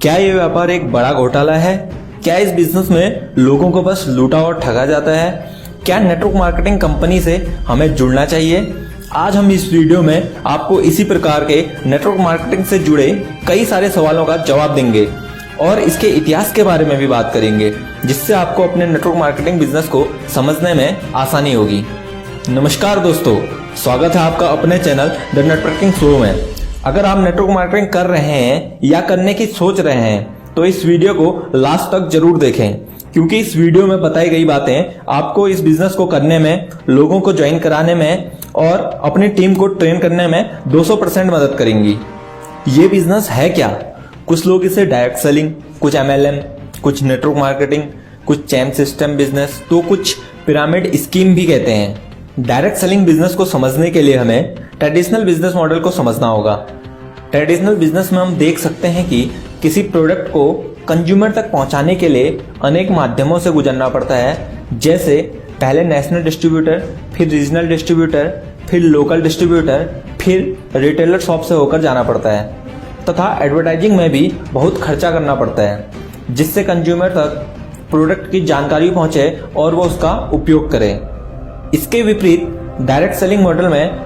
क्या ये व्यापार एक बड़ा घोटाला है? क्या इस बिजनेस में लोगों को बस लूटा और ठगा जाता है? क्या नेटवर्क मार्केटिंग कंपनी से हमें जुड़ना चाहिए? आज हम इस वीडियो में आपको इसी प्रकार के नेटवर्क मार्केटिंग से जुड़े कई सारे सवालों का जवाब देंगे और इसके इतिहास के बारे में भी बात करेंगे, जिससे आपको अपने नेटवर्क मार्केटिंग बिजनेस को समझने में आसानी होगी। नमस्कार दोस्तों, स्वागत है आपका अपने चैनल द नेटवर्किंग शो में। अगर आप नेटवर्क मार्केटिंग कर रहे हैं या करने की सोच रहे हैं तो इस वीडियो को लास्ट तक जरूर देखें, क्योंकि इस वीडियो में बताई गई बातें आपको इस बिजनेस को करने में, लोगों को ज्वाइन कराने में और अपनी टीम को ट्रेन करने में 200% मदद करेंगी। ये बिजनेस है क्या? कुछ लोग इसे डायरेक्ट सेलिंग, कुछ MLM, कुछ नेटवर्क मार्केटिंग, कुछ चेन सिस्टम बिजनेस, तो कुछ पिरामिड स्कीम भी कहते हैं। डायरेक्ट सेलिंग बिजनेस को समझने के लिए हमें ट्रेडिशनल बिजनेस मॉडल को समझना होगा। ट्रेडिशनल बिजनेस में हम देख सकते हैं कि किसी प्रोडक्ट को कंज्यूमर तक पहुंचाने के लिए अनेक माध्यमों से गुजरना पड़ता है, जैसे पहले नेशनल डिस्ट्रीब्यूटर, फिर रीजनल डिस्ट्रीब्यूटर, फिर लोकल डिस्ट्रीब्यूटर, फिर रिटेलर शॉप से होकर जाना पड़ता है तथा एडवर्टाइजिंग में भी बहुत खर्चा करना पड़ता है, जिससे कंज्यूमर तक प्रोडक्ट की जानकारी पहुंचे और वो उसका उपयोग करे। इसके विपरीत डायरेक्ट सेलिंग मॉडल में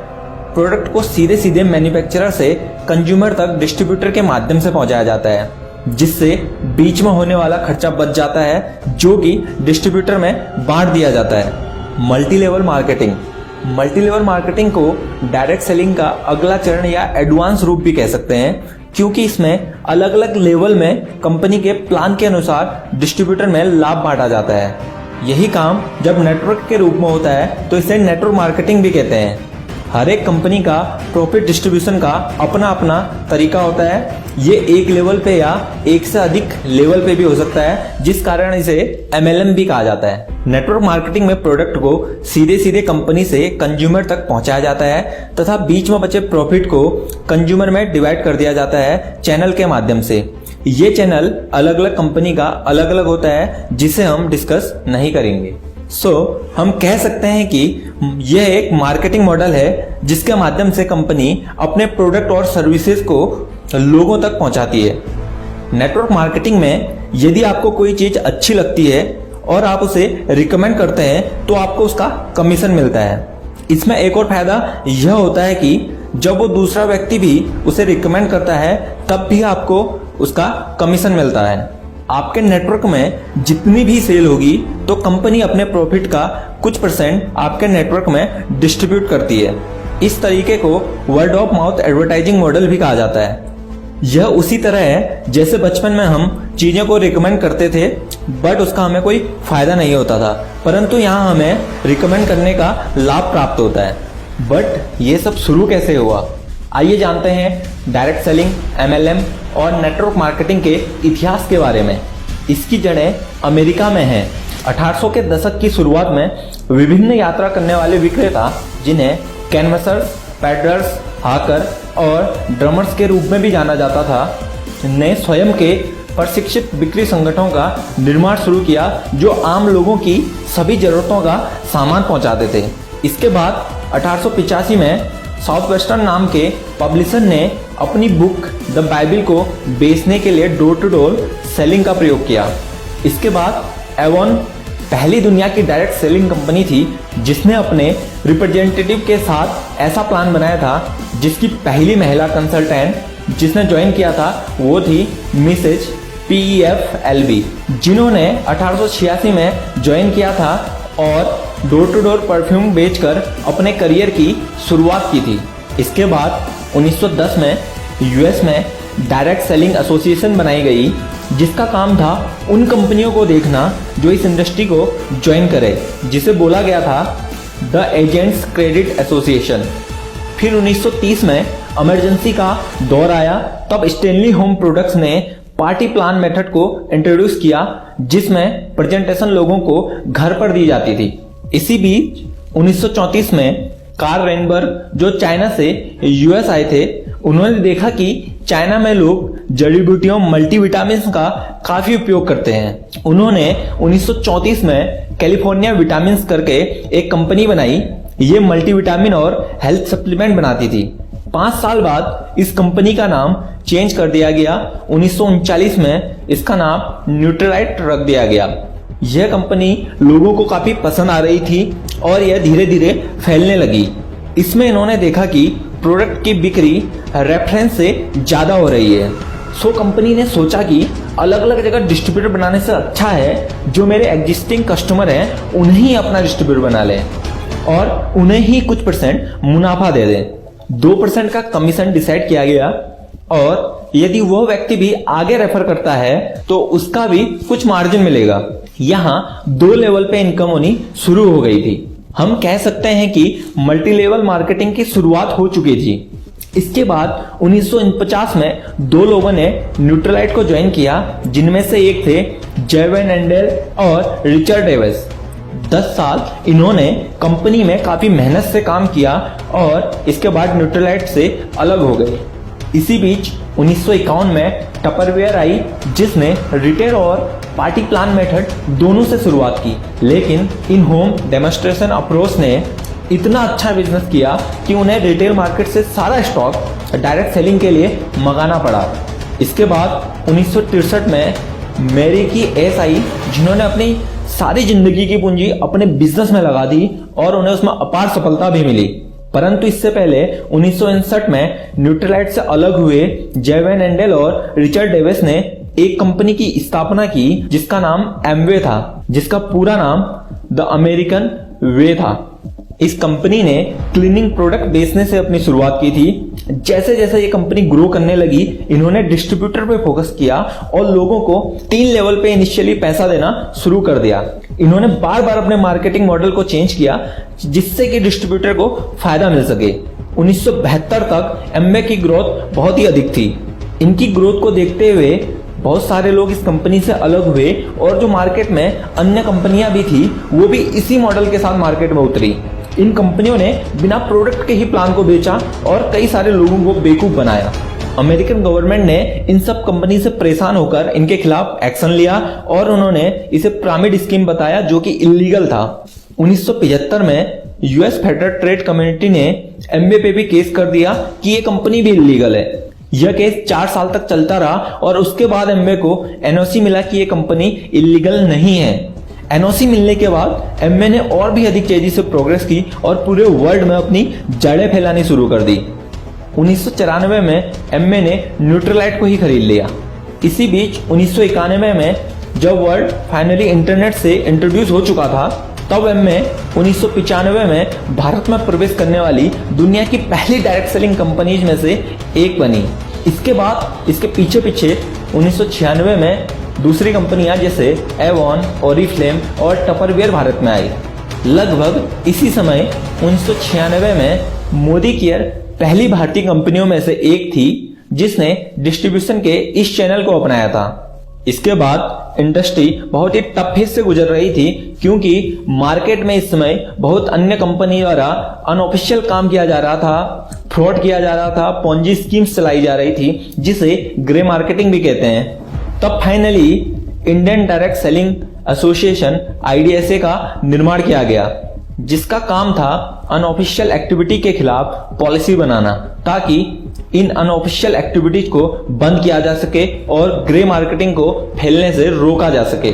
प्रोडक्ट को सीधे सीधे मैन्युफैक्चरर से कंज्यूमर तक डिस्ट्रीब्यूटर के माध्यम से पहुंचाया जाता है, जिससे बीच में होने वाला खर्चा बच जाता है, जो कि डिस्ट्रीब्यूटर में बांट दिया जाता है। मल्टी लेवल मार्केटिंग को डायरेक्ट सेलिंग का अगला चरण या एडवांस रूप भी कह सकते हैं, क्योंकि इसमें अलग अलग लेवल में कंपनी के प्लान के अनुसार डिस्ट्रीब्यूटर में लाभ बांटा जाता है। यही काम जब नेटवर्क के रूप में होता है तो इसे नेटवर्क मार्केटिंग भी कहते हैं। हर एक कंपनी का प्रॉफिट डिस्ट्रीब्यूशन का अपना अपना तरीका होता है। ये एक लेवल पे या एक से अधिक लेवल पे भी हो सकता है, जिस कारण इसे MLM भी कहा जाता है। नेटवर्क मार्केटिंग में प्रोडक्ट को सीधे सीधे कंपनी से कंज्यूमर तक पहुंचाया जाता है तथा बीच में बचे प्रॉफिट को कंज्यूमर में डिवाइड कर दिया जाता है चैनल के माध्यम से। ये चैनल अलग अलग कंपनी का अलग अलग होता है, जिसे हम डिस्कस नहीं करेंगे। हम कह सकते हैं कि यह एक मार्केटिंग मॉडल है जिसके माध्यम से कंपनी अपने प्रोडक्ट और सर्विसेज को लोगों तक पहुंचाती है। नेटवर्क मार्केटिंग में यदि आपको कोई चीज अच्छी लगती है और आप उसे रिकमेंड करते हैं तो आपको उसका कमीशन मिलता है। इसमें एक और फायदा यह होता है कि जब वो दूसरा व्यक्ति भी उसे रिकमेंड करता है तब भी आपको उसका कमीशन मिलता है। आपके नेटवर्क में जितनी भी सेल होगी तो कंपनी अपने प्रॉफिट का कुछ % आपके नेटवर्क में डिस्ट्रीब्यूट करती है। इस तरीके को word of mouth advertising model भी कहा जाता है। यह उसी तरह है जैसे बचपन में हम चीजें को रिकमेंड करते थे, बट उसका हमें कोई फायदा नहीं होता था, परंतु यहाँ हमें रिकमेंड करने का लाभ प्राप्त होता है। बट ये सब शुरू कैसे हुआ? आइए जानते हैं डायरेक्ट सेलिंग, MLM और नेटवर्क मार्केटिंग के इतिहास के बारे में। इसकी जड़ें अमेरिका में हैं। 1800 के दशक की शुरुआत में विभिन्न यात्रा करने वाले विक्रेता, जिन्हें कैनवसर्स, पैडलर्स, हाकर और ड्रमर्स के रूप में भी जाना जाता था, ने स्वयं के प्रशिक्षित बिक्री संगठनों का निर्माण शुरू किया, जो आम लोगों की सभी जरूरतों का सामान पहुंचाते थे। इसके बाद 1885 में साउथ वेस्टर्न नाम के पब्लिशर ने अपनी बुक द बाइबिल को बेचने के लिए डोर टू डोर सेलिंग का प्रयोग किया। इसके बाद एवॉन पहली दुनिया की डायरेक्ट सेलिंग कंपनी थी, जिसने अपने रिप्रेजेंटेटिव के साथ ऐसा प्लान बनाया था। जिसकी पहली महिला कंसल्टेंट जिसने ज्वाइन किया था वो थी मिसेज PEF LB, जिन्होंने 1886 में ज्वाइन किया था और डोर टू डोर परफ्यूम बेचकर अपने करियर की शुरुआत की थी। इसके बाद 1910 में US में डायरेक्ट सेलिंग एसोसिएशन बनाई गई, जिसका काम था उन कंपनियों को देखना जो इस इंडस्ट्री को ज्वाइन करे, जिसे बोला गया था द एजेंट्स क्रेडिट एसोसिएशन। फिर 1930 में इमरजेंसी का दौर आया, तब स्टेनली होम प्रोडक्ट्स ने पार्टी प्लान मेथड को इंट्रोड्यूस किया, जिसमें प्रेजेंटेशन लोगों को घर पर दी जाती थी। इसी बीच 1934 में कार्ल रेनबर्ग, जो चाइना से US आए थे, उन्होंने देखा कि चाइना में लोग जड़ी बूटियों मल्टीविटामिन का काफी उपयोग करते हैं। उन्होंने 1934 में कैलिफोर्निया विटामिन्स करके एक कंपनी बनाई। ये मल्टीविटामिन और हेल्थ सप्लीमेंट बनाती थी। 5 साल बाद इस कंपनी का नाम चेंज कर दिया गया। 1939 में इसका नाम न्यूट्रलाइट रख दिया गया। यह कंपनी लोगों को काफी पसंद आ रही थी और यह धीरे धीरे फैलने लगी। इसमें इन्होंने देखा कि प्रोडक्ट की बिक्री रेफरेंस से ज्यादा हो रही है। सो कंपनी ने सोचा कि अलग अलग जगह डिस्ट्रीब्यूटर बनाने से अच्छा है जो मेरे एग्जिस्टिंग कस्टमर हैं उन्हें ही अपना डिस्ट्रीब्यूटर बना लें और उन्हें ही कुछ % मुनाफा दे दें। 2% का कमीशन डिसाइड किया गया और यदि वह व्यक्ति भी आगे रेफर करता है तो उसका भी कुछ मार्जिन मिलेगा। यहाँ 2 लेवल पे इनकम होनी शुरू हो गई थी। हम कह सकते हैं कि मल्टी लेवल मार्केटिंग की शुरुआत हो चुकी थी। इसके बाद 1949 में 2 लोगों ने न्यूट्रलाइट को ज्वाइन किया, जिनमें से एक थे जे वैन एंडेल और रिचर्ड डेविस। 10 साल इन्होंने कंपनी में काफी मेहनत से काम किया और इसके बाद न्यूट्रलाइट से अलग हो गए। इसी बीच 1951 में टपरवेयर आई, जिसने रिटेल और पार्टी प्लान मेथड दोनों से शुरुआत की, लेकिन इन होम डेमोन्स्ट्रेशन अप्रोच ने इतना अच्छा बिजनेस किया कि उन्हें रिटेल मार्केट से सारा स्टॉक डायरेक्ट सेलिंग के लिए मंगाना पड़ा। इसके बाद 1963 में मैरी की एस आई, जिन्होंने अपनी सारी जिंदगी की पूंजी अपने बिजनेस में लगा दी और उन्हें उसमें अपार सफलता भी मिली। परंतु इससे पहले 1959 में न्यूट्रलाइट से अलग हुए जे वैन एंडेल और रिचर्ड डेविस ने एक कंपनी की स्थापना की जिसका नाम एमवे था, जिसका पूरा नाम द अमेरिकन वे था। इस कंपनी ने क्लीनिंग प्रोडक्ट बेचने से अपनी शुरुआत की थी। जैसे जैसे ये कंपनी ग्रो करने लगी, इन्होंने डिस्ट्रीब्यूटर पे फोकस किया और लोगों को 3 लेवल पे इनिशियली पैसा देना शुरू कर दिया। इन्होंने बार बार अपने मार्केटिंग मॉडल को चेंज किया जिससे कि डिस्ट्रीब्यूटर को फायदा मिल सके। 1972 तक एमवे की ग्रोथ बहुत ही अधिक थी। इनकी ग्रोथ को देखते हुए बहुत सारे लोग इस कंपनी से अलग हुए और जो मार्केट में अन्य कंपनियां भी थी वो भी इसी मॉडल के साथ मार्केट में उतरी। इन कंपनियों ने बिना प्रोडक्ट के ही प्लान को बेचा और कई सारे लोगों को बेवकूफ बनाया। अमेरिकन गवर्नमेंट ने इन सब कंपनी से परेशान होकर इनके खिलाफ एक्शन लिया और उन्होंने इसे पिरामिड स्कीम बताया जो कि इलीगल था। 1975 में यूएस फेडरल ट्रेड कम्युनिटी ने एमवे पे भी केस कर दिया कि ये कंपनी भी इलीगल है। यह केस 4 साल तक चलता रहा और उसके बाद एमवे को एनओसी मिला कि ये कंपनी इलीगल नहीं है। एनओसी मिलने के बाद एमवे ने और भी अधिक तेजी से प्रोग्रेस की और पूरे वर्ल्ड में अपनी जड़ें फैलानी शुरू कर दी। 1994 में एमवे ने न्यूट्रलाइट को ही खरीद लिया। इसी बीच 1991 में जब वर्ल्ड फाइनली इंटरनेट से इंट्रोड्यूस हो चुका था, तब एमवे 1995 में भारत में प्रवेश करने वाली दुनिया की पहली डायरेक्ट सेलिंग कंपनीज में से एक बनी। इसके बाद इसके पीछे 1996 में दूसरी कंपनियां जैसे एवॉन, ओरिफ्लेम और टपरवेयर भारत में आई। लगभग इसी समय 1996 में मोदी केयर पहली भारतीय कंपनियों में से एक थी जिसने डिस्ट्रीब्यूशन के इस चैनल को अपनाया था। इसके बाद इंडस्ट्री बहुत ही टफ फेज से गुजर रही थी क्योंकि मार्केट में इस समय बहुत अन्य कंपनी द्वारा अनऑफिशियल काम किया जा रहा था, फ्रॉड किया जा रहा था, पॉन्जी स्कीम्स चलाई जा रही थी जिसे ग्रे मार्केटिंग भी कहते हैं। तब finally Indian direct selling association IDSA का निर्माण किया गया जिसका काम था अनऑफिशियल एक्टिविटी के खिलाफ पॉलिसी बनाना ताकि इन अनऑफिशियल एक्टिविटीज को बंद किया जा सके और ग्रे मार्केटिंग को फैलने से रोका जा सके।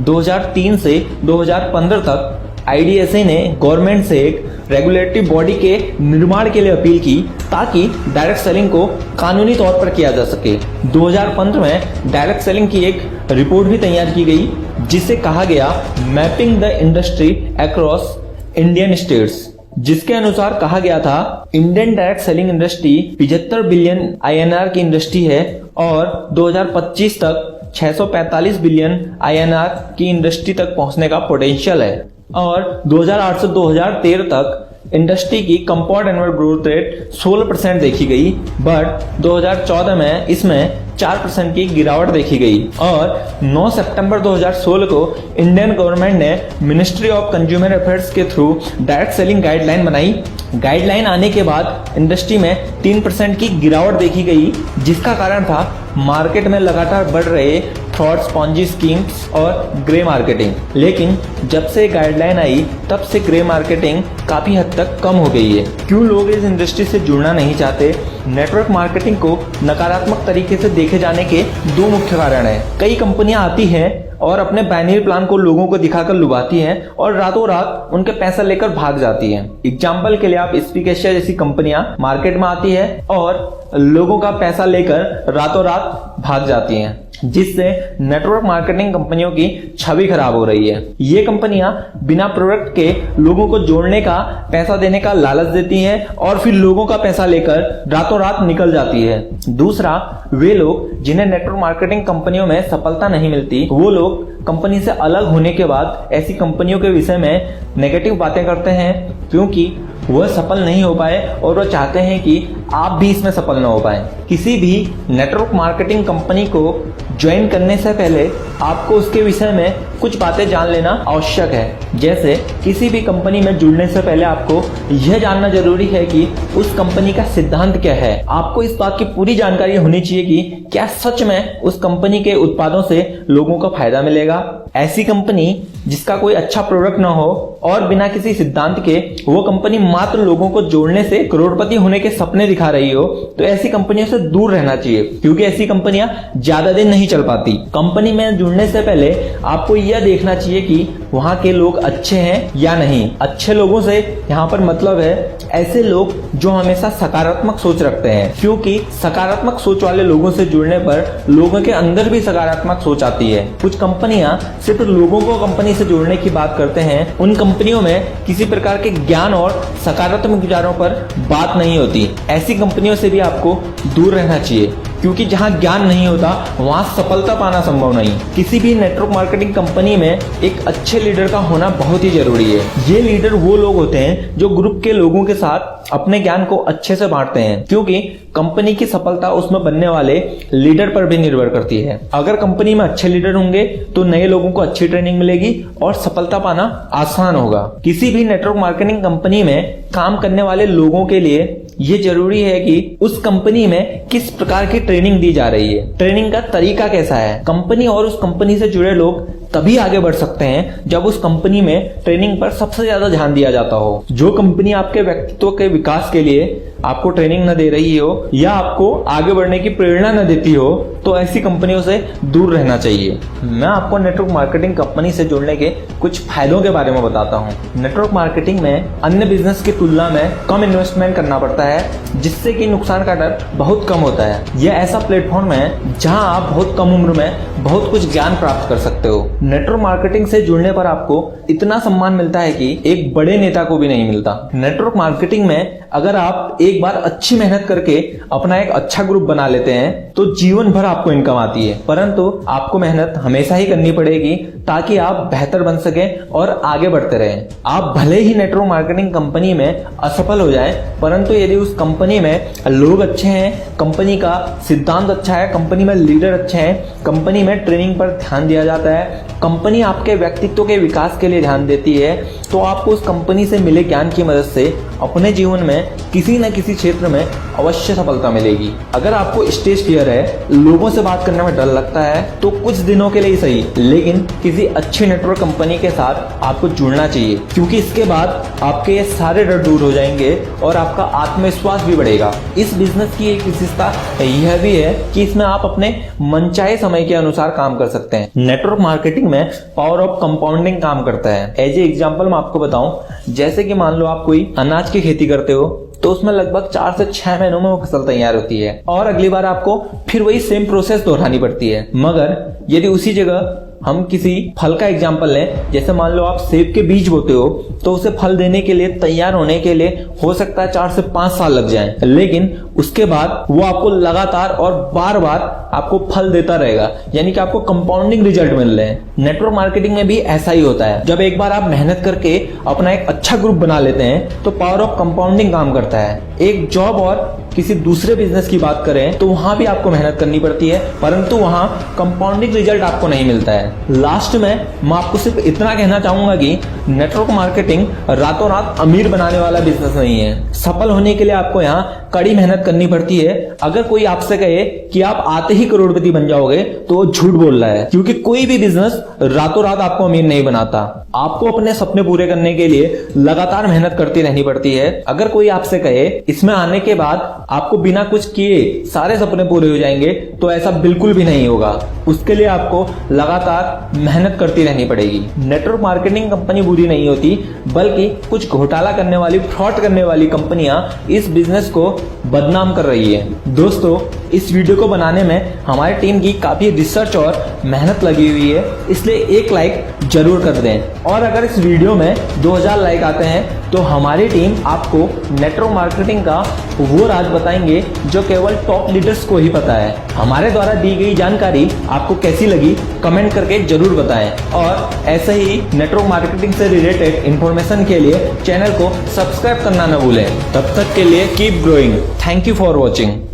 2003 से 2015 तक IDSA ने गवर्नमेंट से एक रेगुलेटरी बॉडी के निर्माण के लिए अपील की ताकि डायरेक्ट सेलिंग को कानूनी तौर पर किया जा सके। 2015 में डायरेक्ट सेलिंग की एक रिपोर्ट भी तैयार की गई जिसे कहा गया mapping the industry across Indian states, जिसके अनुसार कहा गया था Indian direct selling industry 75 billion INR की इंडस्ट्री है और 2025 तक 645 बिलियन INR की इंडस्ट्री तक पहुंचने का पोटेंशियल है और 2008 से 2013 तक इंडस्ट्री की कंपाउंड एनुअल ग्रोथ रेट 16% देखी गई, बट 2014 में इसमें 4% की गिरावट देखी गई और 9 सितंबर 2016 को इंडियन गवर्नमेंट ने मिनिस्ट्री ऑफ कंज्यूमर अफेयर्स के थ्रू डायरेक्ट सेलिंग गाइडलाइन बनाई। गाइडलाइन आने के बाद इंडस्ट्री में 3% की गिरावट देखी गई जिसका कारण था मार्केट में लगातार बढ़ रहे फ्रॉड्स, पॉन्जी स्कीम्स और ग्रे मार्केटिंग। लेकिन जब से गाइडलाइन आई तब से ग्रे मार्केटिंग काफी हद तक कम हो गई है। क्यों लोग इस इंडस्ट्री से जुड़ना नहीं चाहते? नेटवर्क मार्केटिंग को नकारात्मक तरीके से देखे जाने के दो मुख्य कारण हैं। कई कंपनियां आती हैं और अपने बाइनरी प्लान को लोगों को दिखाकर लुभाती हैं और रातों रात उनके पैसा लेकर भाग जाती हैं। एग्जाम्पल के लिए आप स्पीक एशिया जैसी कंपनियां मार्केट में आती है और लोगों का पैसा लेकर रातों रात भाग जाती हैं, जिससे नेटवर्क मार्केटिंग कंपनियों की छवि खराब हो रही है। ये कंपनियां बिना प्रोडक्ट के लोगों को जोड़ने का, पैसा देने का लालच देती हैं और फिर लोगों का पैसा लेकर रातों रात निकल जाती है। दूसरा, वे लोग जिन्हें नेटवर्क मार्केटिंग कंपनियों में सफलता नहीं मिलती, वो लोग कंपनी से अलग होने के बाद ऐसी कंपनियों के विषय में नेगेटिव बातें करते हैं, क्योंकि वह सफल नहीं हो पाए और वह चाहते हैं कि आप भी इसमें सफल न हो पाए। किसी भी नेटवर्क मार्केटिंग कंपनी को ज्वाइन करने से पहले आपको उसके विषय में कुछ बातें जान लेना आवश्यक है। जैसे किसी भी कंपनी में जुड़ने से पहले आपको यह जानना जरूरी है कि उस कंपनी का सिद्धांत क्या है। आपको इस बात की पूरी जानकारी होनी चाहिए कि क्या सच में उस कंपनी के उत्पादों से लोगों को फायदा मिलेगा। ऐसी कंपनी जिसका कोई अच्छा प्रोडक्ट ना हो और बिना किसी सिद्धांत के वो कंपनी मात्र लोगों को जोड़ने से करोड़पति होने के सपने दिखा रही हो, तो ऐसी कंपनियों से दूर रहना चाहिए, क्योंकि ऐसी कंपनियां ज्यादा दिन नहीं चल पाती। कंपनी में जुड़ने से पहले आपको यह देखना चाहिए कि वहां के लोग अच्छे हैं या नहीं। अच्छे लोगों से यहाँ पर मतलब है ऐसे लोग जो हमेशा सकारात्मक सोच रखते हैं, क्योंकि सकारात्मक सोच वाले लोगों से जुड़ने पर लोगों के अंदर भी सकारात्मक सोच आती है। कुछ कंपनियां सिर्फ लोगों को कंपनी से जोड़ने की बात करते हैं। उन कंपनियों में किसी प्रकार के ज्ञान और सकारात्मक विचारों पर बात नहीं होती। ऐसी कंपनियों से भी आपको दूर रहना चाहिए, क्योंकि जहां ज्ञान नहीं होता वहां सफलता पाना संभव नहीं। किसी भी नेटवर्क मार्केटिंग कंपनी में एक अच्छे लीडर का होना बहुत ही जरूरी है। ये लीडर वो लोग होते हैं जो ग्रुप के लोगों के साथ अपने ज्ञान को अच्छे से बांटते हैं, क्योंकि कंपनी की सफलता उसमें बनने वाले लीडर पर भी निर्भर करती है। अगर कंपनी में अच्छे लीडर होंगे तो नए लोगों को अच्छी ट्रेनिंग मिलेगी और सफलता पाना आसान होगा। किसी भी नेटवर्क मार्केटिंग कंपनी में काम करने वाले लोगों के लिए ये जरूरी है कि उस कंपनी में किस प्रकार की ट्रेनिंग दी जा रही है, ट्रेनिंग का तरीका कैसा है। कंपनी और उस कंपनी से जुड़े लोग तभी आगे बढ़ सकते हैं जब उस कंपनी में ट्रेनिंग पर सबसे ज्यादा ध्यान दिया जाता हो। जो कंपनी आपके व्यक्तित्व के विकास के लिए आपको ट्रेनिंग न दे रही हो या आपको आगे बढ़ने की प्रेरणा न देती हो, तो ऐसी कंपनियों से दूर रहना चाहिए। मैं आपको नेटवर्क मार्केटिंग कंपनी से जुड़ने के कुछ फायदों के बारे में बताता हूँ। नेटवर्क मार्केटिंग में अन्य बिजनेस की तुलना में कम इन्वेस्टमेंट करना पड़ता है, जिससे कि नुकसान का डर बहुत कम होता है। यह ऐसा प्लेटफॉर्म है जहां आप बहुत कम उम्र में बहुत कुछ ज्ञान प्राप्त कर सकते हो। नेटवर्क मार्केटिंग से जुड़ने पर आपको इतना सम्मान मिलता है कि एक बड़े नेता को भी नहीं मिलता। नेटवर्क मार्केटिंग में अगर आप एक बार अच्छी मेहनत करके अपना एक अच्छा ग्रुप बना लेते हैं तो जीवन भर आपको इनकम आती है, परंतु आपको मेहनत हमेशा ही करनी पड़ेगी ताकि आप बेहतर बन सकें और आगे बढ़ते रहें। आप भले ही नेटवर्क मार्केटिंग कंपनी में असफल हो जाएं, परंतु यदि उस कंपनी में लोग अच्छे हैं, कंपनी का सिद्धांत अच्छा है, कंपनी में लीडर अच्छे हैं, कंपनी में ट्रेनिंग पर ध्यान दिया जाता है, कंपनी आपके व्यक्तित्व के विकास के लिए ध्यान देती है, तो आपको उस कंपनी से मिले ज्ञान की मदद से अपने जीवन में किसी न किसी क्षेत्र में अवश्य सफलता मिलेगी। अगर आपको स्टेज फियर है, लोगों से बात करने में डर लगता है, तो कुछ दिनों के लिए सही, लेकिन किसी अच्छी नेटवर्क कंपनी के साथ आपको जुड़ना चाहिए, क्योंकि इसके बाद आपके ये सारे डर दूर हो जाएंगे और आपका आत्मविश्वास भी बढ़ेगा। इस बिजनेस की एक विशेषता यह भी है कि इसमें आप अपने मनचाहे समय के अनुसार काम कर सकते हैं। नेटवर्क मार्केटिंग में पावर ऑफ कंपाउंडिंग काम करता है। एज ए एग्जांपल मैं आपको बताऊं, जैसे कि मान लो आप कोई अनाज की खेती करते हो, तो उसमें लगभग 4 से 6 महीनों में वो फसल तैयार होती है और अगली बार आपको फिर वही सेम प्रोसेस दोहरानी पड़ती है। मगर यदि उसी जगह हम किसी फल का एग्जाम्पल लें, जैसे मान लो आप सेब के बीज बोते हो, तो उसे फल देने के लिए, तैयार होने के लिए हो सकता है 4 से 5 साल लग जाएं, लेकिन उसके बाद वो आपको लगातार और बार बार आपको फल देता रहेगा, यानी कि आपको कंपाउंडिंग रिजल्ट मिल रहे हैं। नेटवर्क मार्केटिंग में भी ऐसा ही होता है। जब एक बार आप मेहनत करके अपना एक अच्छा ग्रुप बना लेते हैं तो पावर ऑफ कंपाउंडिंग काम करता है। एक जॉब और किसी दूसरे बिजनेस की बात करें तो वहां भी आपको मेहनत करनी पड़ती है, परंतु वहां कंपाउंडिंग रिजल्ट आपको नहीं मिलता है। लास्ट में मैं आपको सिर्फ इतना कहना चाहूंगा कि नेटवर्क मार्केटिंग रातों रात अमीर बनाने वाला बिजनेस नहीं है। सफल होने के लिए आपको यहाँ कड़ी मेहनत करनी पड़ती है। अगर कोई आपसे कहे कि आप आते ही करोड़पति बन जाओगे तो वो झूठ बोल रहा है, क्योंकि कोई भी बिजनेस रातों रात आपको अमीर नहीं बनाता। आपको अपने सपने पूरे करने के लिए लगातार मेहनत करती रहनी पड़ती है। अगर कोई आपसे कहे इसमें आने के बाद आपको बिना कुछ किए सारे सपने पूरे हो जाएंगे, तो ऐसा बिल्कुल भी नहीं होगा। उसके लिए आपको लगातार मेहनत करती रहनी पड़ेगी। नेटवर्क मार्केटिंग कंपनी बुरी नहीं होती, बल्कि कुछ घोटाला करने वाली, फ्रॉड करने वाली कंपनियां इस बिजनेस को बदनाम कर रही है। दोस्तों, इस वीडियो को बनाने में हमारी टीम की काफी रिसर्च और मेहनत लगी हुई है, इसलिए एक लाइक जरूर कर दें। और अगर इस वीडियो में 2000 लाइक आते हैं तो हमारी टीम आपको नेटवर्क मार्केटिंग का वो राज बताएंगे जो केवल टॉप लीडर्स को ही पता है। हमारे द्वारा दी गई जानकारी आपको कैसी लगी कमेंट करके जरूर बताएं, और ऐसे ही नेटवर्क मार्केटिंग से रिलेटेड इंफॉर्मेशन के लिए चैनल को सब्सक्राइब करना न भूलें। तब तक के लिए keep growing. Thank you for watching.